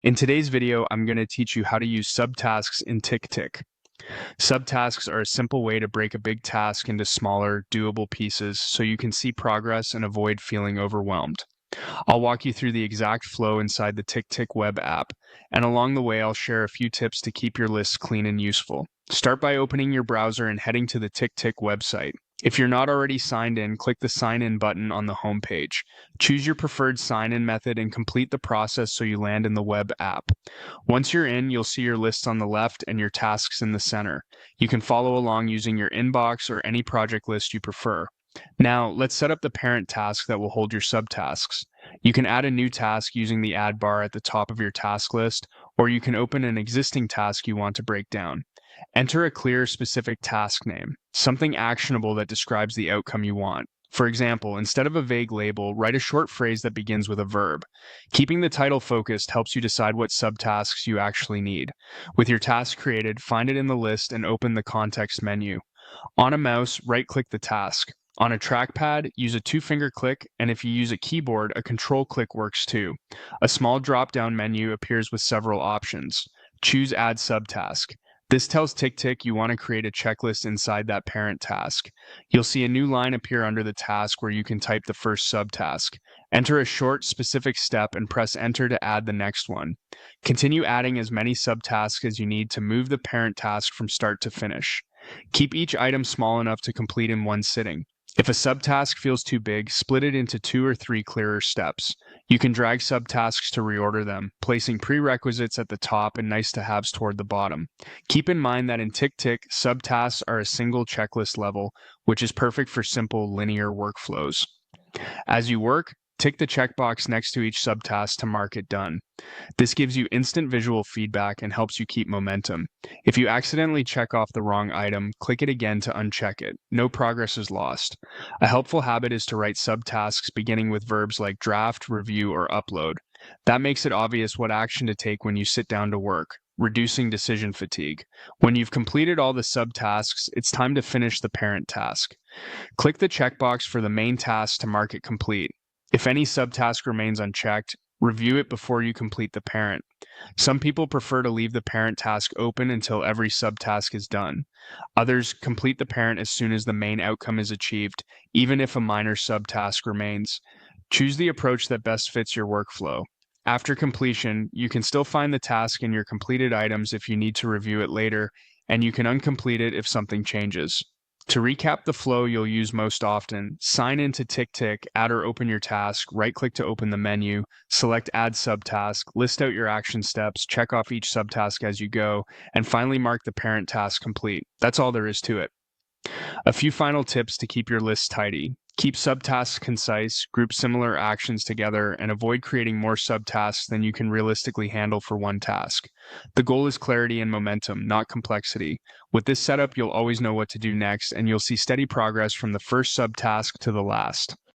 In today's video, I'm going to teach you how to use subtasks in TickTick. Subtasks are a simple way to break a big task into smaller, doable pieces so you can see progress and avoid feeling overwhelmed. I'll walk you through the exact flow inside the TickTick web app, and along the way, I'll share a few tips to keep your lists clean and useful. Start by opening your browser and heading to the TickTick website. If you're not already signed in, click the Sign In button on the home page. Choose your preferred sign-in method and complete the process so you land in the web app. Once you're in, you'll see your lists on the left and your tasks in the center. You can follow along using your inbox or any project list you prefer. Now, let's set up the parent task that will hold your subtasks. You can add a new task using the add bar at the top of your task list, or you can open an existing task you want to break down. Enter a clear, specific task name, something actionable that describes the outcome you want. For example, instead of a vague label, write a short phrase that begins with a verb. Keeping the title focused helps you decide what subtasks you actually need. With your task created, find it in the list and open the context menu. On a mouse, right-click the task. On a trackpad, use a two-finger click, and if you use a keyboard, a control click works too. A small drop-down menu appears with several options. Choose Add Subtask. This tells TickTick you want to create a checklist inside that parent task. You'll see a new line appear under the task where you can type the first subtask. Enter a short, specific step and press Enter to add the next one. Continue adding as many subtasks as you need to move the parent task from start to finish. Keep each item small enough to complete in one sitting. If a subtask feels too big, split it into 2 or 3 clearer steps. You can drag subtasks to reorder them, placing prerequisites at the top and nice-to-haves toward the bottom. Keep in mind that in TickTick, subtasks are a single checklist level, which is perfect for simple, linear workflows. As you work, tick the checkbox next to each subtask to mark it done. This gives you instant visual feedback and helps you keep momentum. If you accidentally check off the wrong item, click it again to uncheck it. No progress is lost. A helpful habit is to write subtasks beginning with verbs like draft, review, or upload. That makes it obvious what action to take when you sit down to work, reducing decision fatigue. When you've completed all the subtasks, it's time to finish the parent task. Click the checkbox for the main task to mark it complete. If any subtask remains unchecked, review it before you complete the parent. Some people prefer to leave the parent task open until every subtask is done. Others complete the parent as soon as the main outcome is achieved, even if a minor subtask remains. Choose the approach that best fits your workflow. After completion, you can still find the task in your completed items if you need to review it later, and you can uncomplete it if something changes. To recap the flow you'll use most often, sign into TickTick, add or open your task, right-click to open the menu, select Add Subtask, list out your action steps, check off each subtask as you go, and finally mark the parent task complete. That's all there is to it. A few final tips to keep your list tidy. Keep subtasks concise, group similar actions together, and avoid creating more subtasks than you can realistically handle for one task. The goal is clarity and momentum, not complexity. With this setup, you'll always know what to do next, and you'll see steady progress from the first subtask to the last.